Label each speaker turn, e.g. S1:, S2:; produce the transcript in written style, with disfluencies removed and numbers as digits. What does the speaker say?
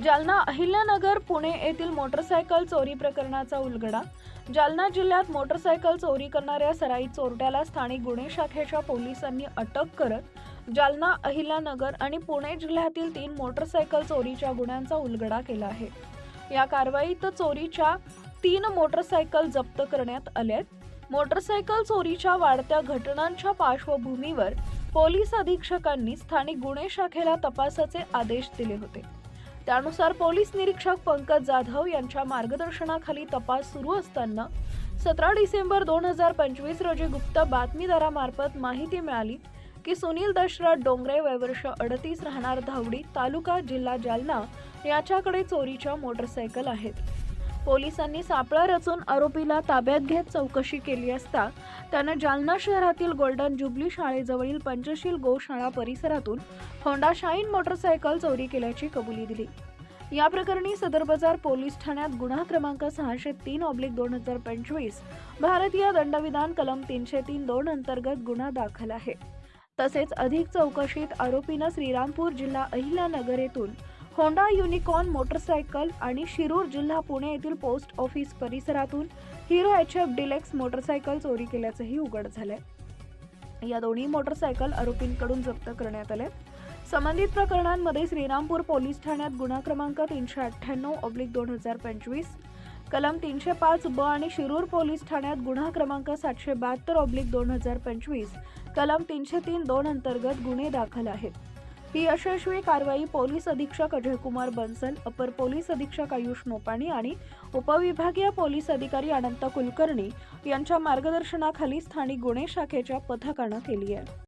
S1: जालना अहिल्यानगर पुणे येथील मोटरसायकल चोरी प्रकरणाचा उलगडा। जालना जिल्ह्यात मोटरसायकल चोरी करणाऱ्या सराईत चोरट्याला स्थानिक गुन्हे शाखेच्या पोलिसांनी अटक करत जालना, अहिल्यानगर आणि पुणे जिल्ह्यातील 3 मोटरसायकल चोरीच्या गुन्ह्यांचा उलगडा केला आहे। या कारवाईत चोरीच्या 3 मोटरसायकल जप्त करण्यात आल्यात। मोटरसायकल चोरीच्या वाढत्या घटनांच्या पार्श्वभूमीवर पोलीस अधीक्षकांनी स्थानिक गुन्हे शाखेला तपासाचे आदेश दिले होते। त्यानुसार पोलीस निरीक्षक पंकज जाधव यांच्या मार्गदर्शनाखाली तपास सुरू असताना 17 डिसेंबर 2025 रोजी गुप्त बातमीदारामार्फत माहिती मिळाली की सुनील दशरथ डोंगरे वय वर्ष 38 राहणार धावडी तालुका जिल्हा जालना याच्याकडे चोरीच्या मोटरसायकल आहेत। पोलिसांनी सापळा रचून आरोपीला ताब्यात घेत चौकशी केली असता त्याने जालना शहरातील गोल्डन जुबली शाळेजवळील पंचशील गोशाळा परिसरातून होंडा शाईन मोटरसायकल चोरी केल्याची कबुली दिली। या प्रकरणी सदर बाजार पोलीस ठाण्यात गुन्हा क्रमांक 603/2025 भारतीय दंडविधान कलम 303(2) अंतर्गत गुन्हा दाखल आहे। तसेच अधिक चौकशीत आरोपीने श्रीरामपूर जिल्हा अहिल्यानगर येथून होंडा युनिकॉर्न मोटरसायकल आणि शिरूर जिल्हा पुणे येथील पोस्ट ऑफिस परिसरातून हिरो HF डिलेक्स मोटरसायकल चोरी केल्याचेही उघड झाले। या दोन्ही मोटरसायकल आरोपींकडून जप्त करण्यात आले। संबंधित प्रकरणांमध्ये श्रीरामपूर पोलीस ठाण्यात गुन्हा क्रमांक 398/2025 कलम 305(ब) आणि शिरूर पोलीस ठाण्यात गुन्हा क्रमांक 772/2025 कलम 303(2) अंतर्गत गुन्हे दाखल आहेत। ही यशस्वी कारवाई पोलीस अधीक्षक अजय कुमार बन्सल, अपर पोलीस अधीक्षक आयुष नोपाणी आणि उपविभागीय पोलीस अधिकारी अनंत कुलकर्णी यांच्या मार्गदर्शनाखाली स्थानिक गुन्हे शाखेच्या पथकाने केली आहे।